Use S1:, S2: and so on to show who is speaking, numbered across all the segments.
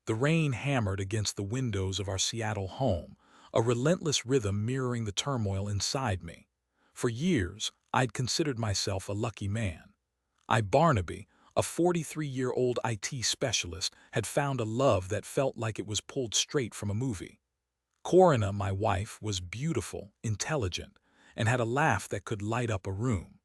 S1: The rain hammered against the windows of our Seattle home, a relentless rhythm mirroring the turmoil inside me. For years, I'd considered myself a lucky man. Barnaby, a 43-year-old IT specialist, had found a love that felt like it was pulled straight from a movie. Corinna, my wife, was beautiful, intelligent, and had a laugh that could light up a room.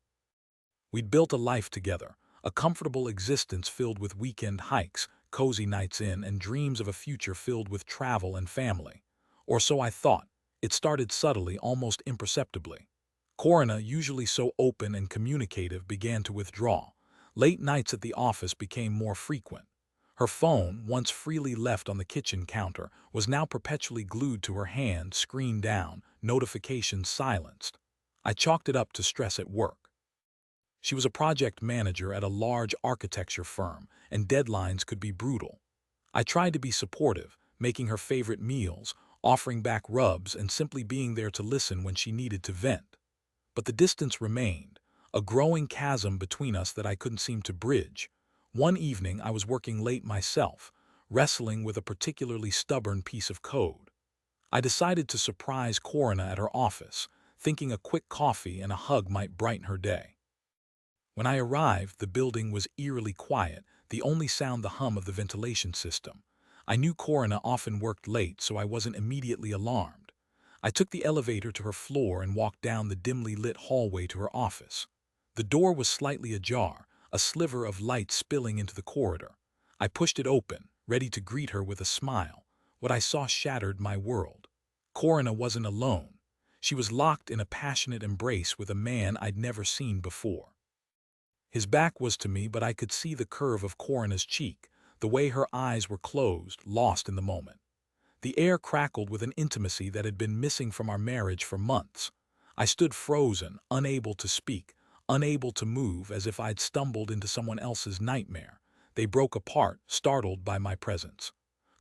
S1: We'd built a life together, a comfortable existence filled with weekend hikes, cozy nights in, and dreams of a future filled with travel and family. Or so I thought. It started subtly, almost imperceptibly. Corinna, usually so open and communicative, began to withdraw. Late nights at the office became more frequent. Her phone, once freely left on the kitchen counter, was now perpetually glued to her hand, screen down, notifications silenced. I chalked it up to stress at work. She was a project manager at a large architecture firm, and deadlines could be brutal. I tried to be supportive, making her favorite meals, offering back rubs, and simply being there to listen when she needed to vent. But the distance remained, a growing chasm between us that I couldn't seem to bridge. One evening I was working late myself, wrestling with a particularly stubborn piece of code. I decided to surprise Corinna at her office, thinking a quick coffee and a hug might brighten her day. When I arrived, the building was eerily quiet, the only sound the hum of the ventilation system. I knew Corinna often worked late, so I wasn't immediately alarmed. I took the elevator to her floor and walked down the dimly lit hallway to her office. The door was slightly ajar, a sliver of light spilling into the corridor. I pushed it open, ready to greet her with a smile. What I saw shattered my world. Corinna wasn't alone. She was locked in a passionate embrace with a man I'd never seen before. His back was to me, but I could see the curve of Corinna's cheek, the way her eyes were closed, lost in the moment. The air crackled with an intimacy that had been missing from our marriage for months. I stood frozen, unable to speak, unable to move, as if I'd stumbled into someone else's nightmare. They broke apart, startled by my presence.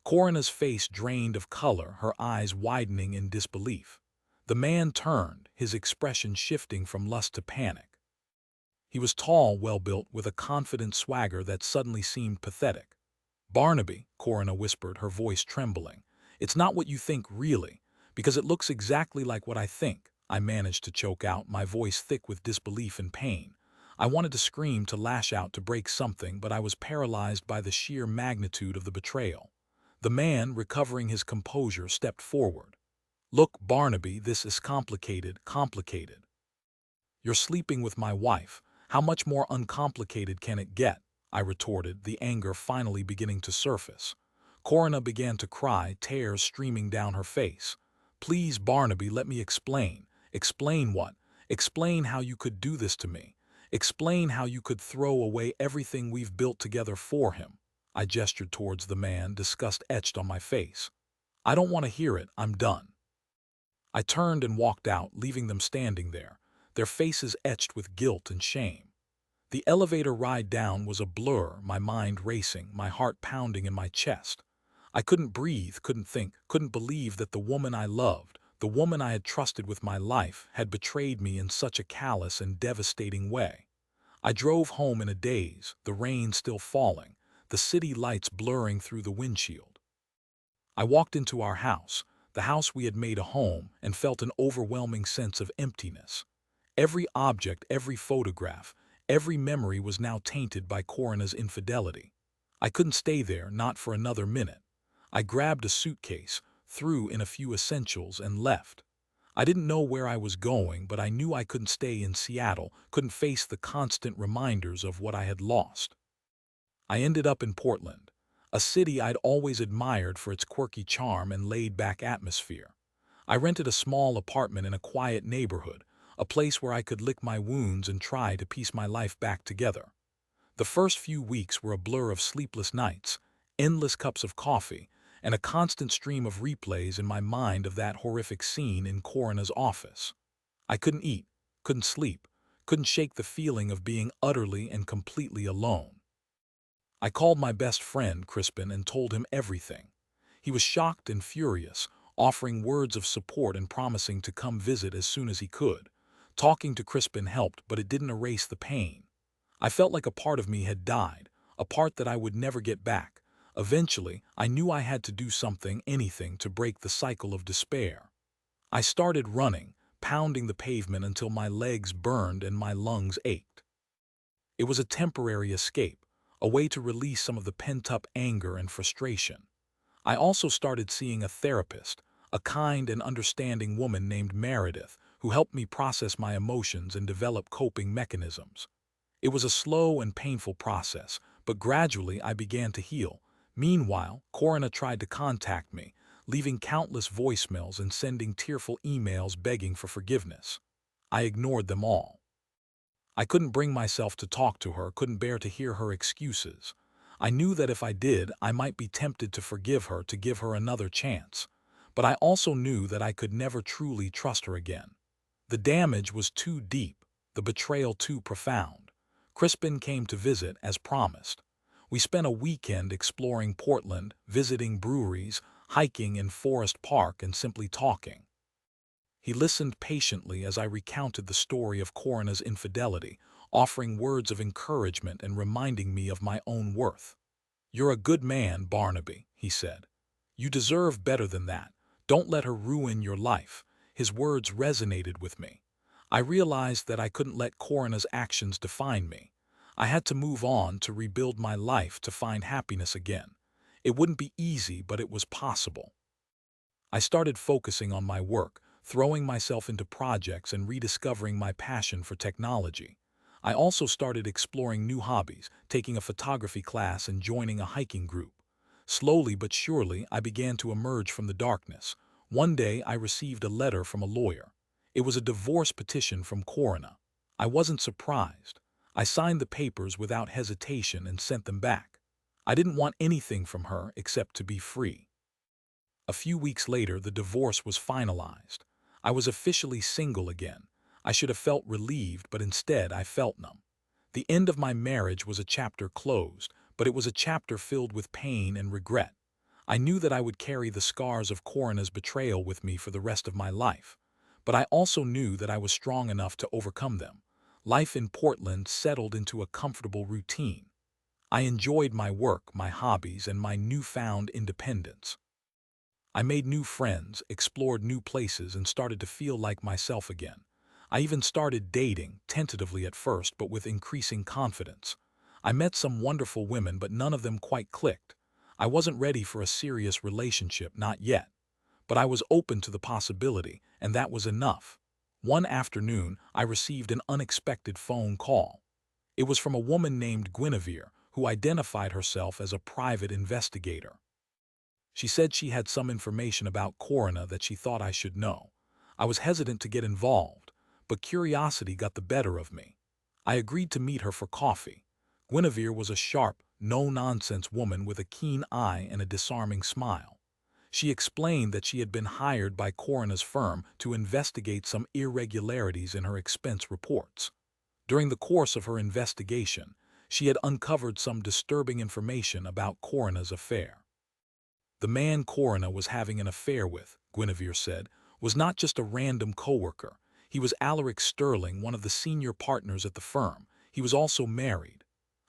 S1: Corinna's face drained of color, her eyes widening in disbelief. The man turned, his expression shifting from lust to panic. He was tall, well-built, with a confident swagger that suddenly seemed pathetic. "Barnaby," Corinna whispered, her voice trembling. "It's not what you think, really, because it looks exactly like what I think," I managed to choke out, my voice thick with disbelief and pain. I wanted to scream, to lash out, to break something, but I was paralyzed by the sheer magnitude of the betrayal. The man, recovering his composure, stepped forward. "Look, Barnaby, this is complicated. You're sleeping with my wife. How much more uncomplicated can it get?" I retorted, the anger finally beginning to surface. Corinna began to cry, tears streaming down her face. "Please, Barnaby, let me explain." "Explain what?" "Explain how you could do this to me. Explain how you could throw away everything we've built together for him." I gestured towards the man, disgust etched on my face. "I don't want to hear it, I'm done." I turned and walked out, leaving them standing there, their faces etched with guilt and shame. The elevator ride down was a blur, my mind racing, my heart pounding in my chest. I couldn't breathe, couldn't think, couldn't believe that the woman I loved, the woman I had trusted with my life, had betrayed me in such a callous and devastating way. I drove home in a daze, the rain still falling, the city lights blurring through the windshield. I walked into our house, the house we had made a home, and felt an overwhelming sense of emptiness. Every object, every photograph, every memory was now tainted by Corinna's infidelity. I couldn't stay there, not for another minute. I grabbed a suitcase, threw in a few essentials, and left. I didn't know where I was going, but I knew I couldn't stay in Seattle, couldn't face the constant reminders of what I had lost. I ended up in Portland, a city I'd always admired for its quirky charm and laid-back atmosphere. I rented a small apartment in a quiet neighborhood, a place where I could lick my wounds and try to piece my life back together. The first few weeks were a blur of sleepless nights, endless cups of coffee, and a constant stream of replays in my mind of that horrific scene in Corinna's office. I couldn't eat, couldn't sleep, couldn't shake the feeling of being utterly and completely alone. I called my best friend, Crispin, and told him everything. He was shocked and furious, offering words of support and promising to come visit as soon as he could. Talking to Crispin helped, but it didn't erase the pain. I felt like a part of me had died, a part that I would never get back, Eventually, I knew I had to do something, anything, to break the cycle of despair. I started running, pounding the pavement until my legs burned and my lungs ached. It was a temporary escape, a way to release some of the pent-up anger and frustration. I also started seeing a therapist, a kind and understanding woman named Meredith, who helped me process my emotions and develop coping mechanisms. It was a slow and painful process, but gradually I began to heal. Meanwhile, Corinna tried to contact me, leaving countless voicemails and sending tearful emails begging for forgiveness. I ignored them all. I couldn't bring myself to talk to her, couldn't bear to hear her excuses. I knew that if I did, I might be tempted to forgive her, to give her another chance. But I also knew that I could never truly trust her again. The damage was too deep, the betrayal too profound. Crispin came to visit, as promised. We spent a weekend exploring Portland, visiting breweries, hiking in Forest Park, and simply talking. He listened patiently as I recounted the story of Corinna's infidelity, offering words of encouragement and reminding me of my own worth. "You're a good man, Barnaby," he said. "You deserve better than that. Don't let her ruin your life." His words resonated with me. I realized that I couldn't let Corinna's actions define me. I had to move on, to rebuild my life, to find happiness again. It wouldn't be easy, but it was possible. I started focusing on my work, throwing myself into projects and rediscovering my passion for technology. I also started exploring new hobbies, taking a photography class and joining a hiking group. Slowly but surely, I began to emerge from the darkness. One day, I received a letter from a lawyer. It was a divorce petition from Corinna. I wasn't surprised. I signed the papers without hesitation and sent them back. I didn't want anything from her except to be free. A few weeks later, the divorce was finalized. I was officially single again. I should have felt relieved, but instead I felt numb. The end of my marriage was a chapter closed, but it was a chapter filled with pain and regret. I knew that I would carry the scars of Corinna's betrayal with me for the rest of my life. But I also knew that I was strong enough to overcome them. Life in Portland settled into a comfortable routine. I enjoyed my work, my hobbies, and my newfound independence. I made new friends, explored new places, and started to feel like myself again. I even started dating, tentatively at first, but with increasing confidence. I met some wonderful women, but none of them quite clicked. I wasn't ready for a serious relationship, not yet. But I was open to the possibility, and that was enough. One afternoon, I received an unexpected phone call. It was from a woman named Guinevere, who identified herself as a private investigator. She said she had some information about Corinna that she thought I should know. I was hesitant to get involved, but curiosity got the better of me. I agreed to meet her for coffee. Guinevere was a sharp, no-nonsense woman with a keen eye and a disarming smile. She explained that she had been hired by Corinna's firm to investigate some irregularities in her expense reports. During the course of her investigation, she had uncovered some disturbing information about Corinna's affair. The man Corinna was having an affair with, Guinevere said, was not just a random coworker. He was Alaric Sterling, one of the senior partners at the firm. He was also married.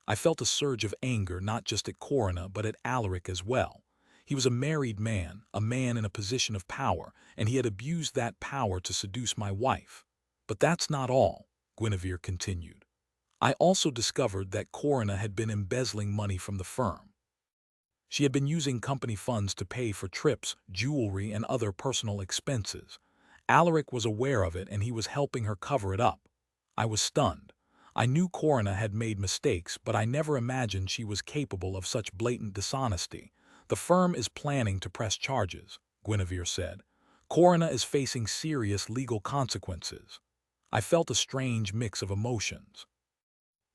S1: I felt a surge of anger, not just at Corinna, but at Alaric as well. He was a married man, a man in a position of power, and he had abused that power to seduce my wife. But that's not all, Guinevere continued. I also discovered that Corinna had been embezzling money from the firm. She had been using company funds to pay for trips, jewelry, and other personal expenses. Alaric was aware of it, and he was helping her cover it up. I was stunned. I knew Corinna had made mistakes, but I never imagined she was capable of such blatant dishonesty. "The firm is planning to press charges," Guinevere said. "Corinna is facing serious legal consequences." I felt a strange mix of emotions.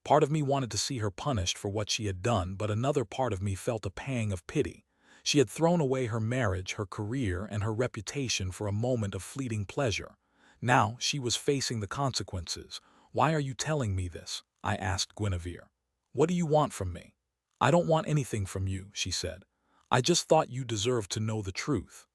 S1: Part of me wanted to see her punished for what she had done, but another part of me felt a pang of pity. She had thrown away her marriage, her career, and her reputation for a moment of fleeting pleasure. Now she was facing the consequences. "Why are you telling me this?" I asked Guinevere. "What do you want from me?" "I don't want anything from you," she said. "I just thought you deserved to know the truth.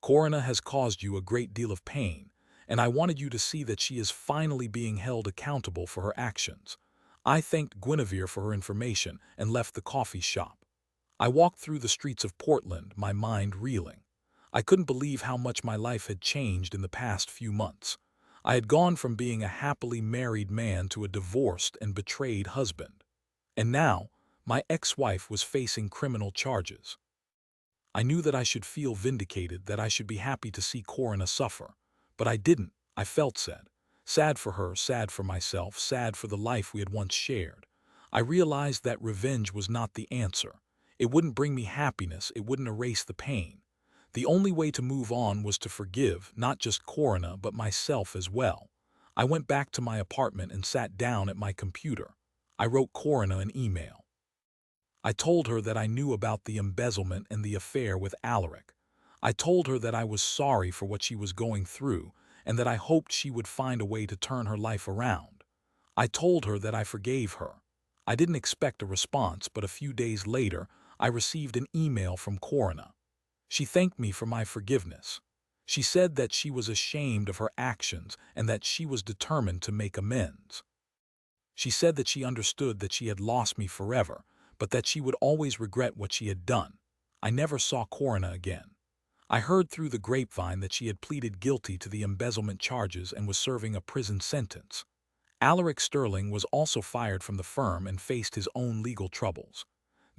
S1: Corinna has caused you a great deal of pain, and I wanted you to see that she is finally being held accountable for her actions." I thanked Guinevere for her information and left the coffee shop. I walked through the streets of Portland, my mind reeling. I couldn't believe how much my life had changed in the past few months. I had gone from being a happily married man to a divorced and betrayed husband. And now, my ex-wife was facing criminal charges. I knew that I should feel vindicated, that I should be happy to see Corinna suffer. But I didn't. I felt sad. Sad for her, sad for myself, sad for the life we had once shared. I realized that revenge was not the answer. It wouldn't bring me happiness, it wouldn't erase the pain. The only way to move on was to forgive, not just Corinna, but myself as well. I went back to my apartment and sat down at my computer. I wrote Corinna an email. I told her that I knew about the embezzlement and the affair with Alaric. I told her that I was sorry for what she was going through and that I hoped she would find a way to turn her life around. I told her that I forgave her. I didn't expect a response, but a few days later, I received an email from Corinna. She thanked me for my forgiveness. She said that she was ashamed of her actions and that she was determined to make amends. She said that she understood that she had lost me forever, but that she would always regret what she had done. I never saw Corinna again. I heard through the grapevine that she had pleaded guilty to the embezzlement charges and was serving a prison sentence. Alaric Sterling was also fired from the firm and faced his own legal troubles.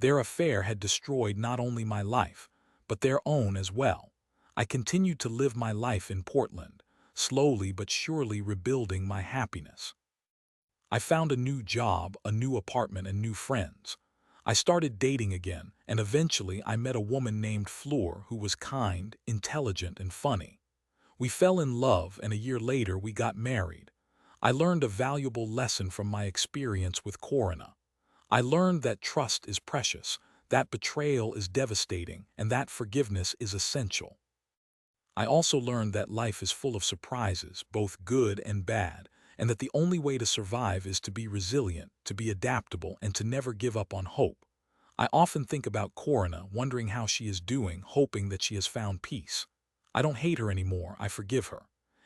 S1: Their affair had destroyed not only my life, but their own as well. I continued to live my life in Portland, slowly but surely rebuilding my happiness. I found a new job, a new apartment, and new friends. I started dating again, and eventually I met a woman named Fleur who was kind, intelligent, and funny. We fell in love, and a year later we got married. I learned a valuable lesson from my experience with Corinna. I learned that trust is precious, that betrayal is devastating, and that forgiveness is essential. I also learned that life is full of surprises, both good and bad, and that the only way to survive is to be resilient, to be adaptable, and to never give up on hope. I often think about Corinna, wondering how she is doing, hoping that she has found peace. I don't hate her anymore, I forgive her.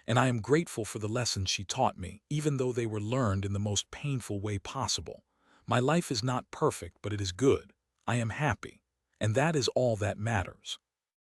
S1: And I am grateful for the lessons she taught me, even though they were learned in the most painful way possible. My life is not perfect, but it is good. I am happy. And that is all that matters.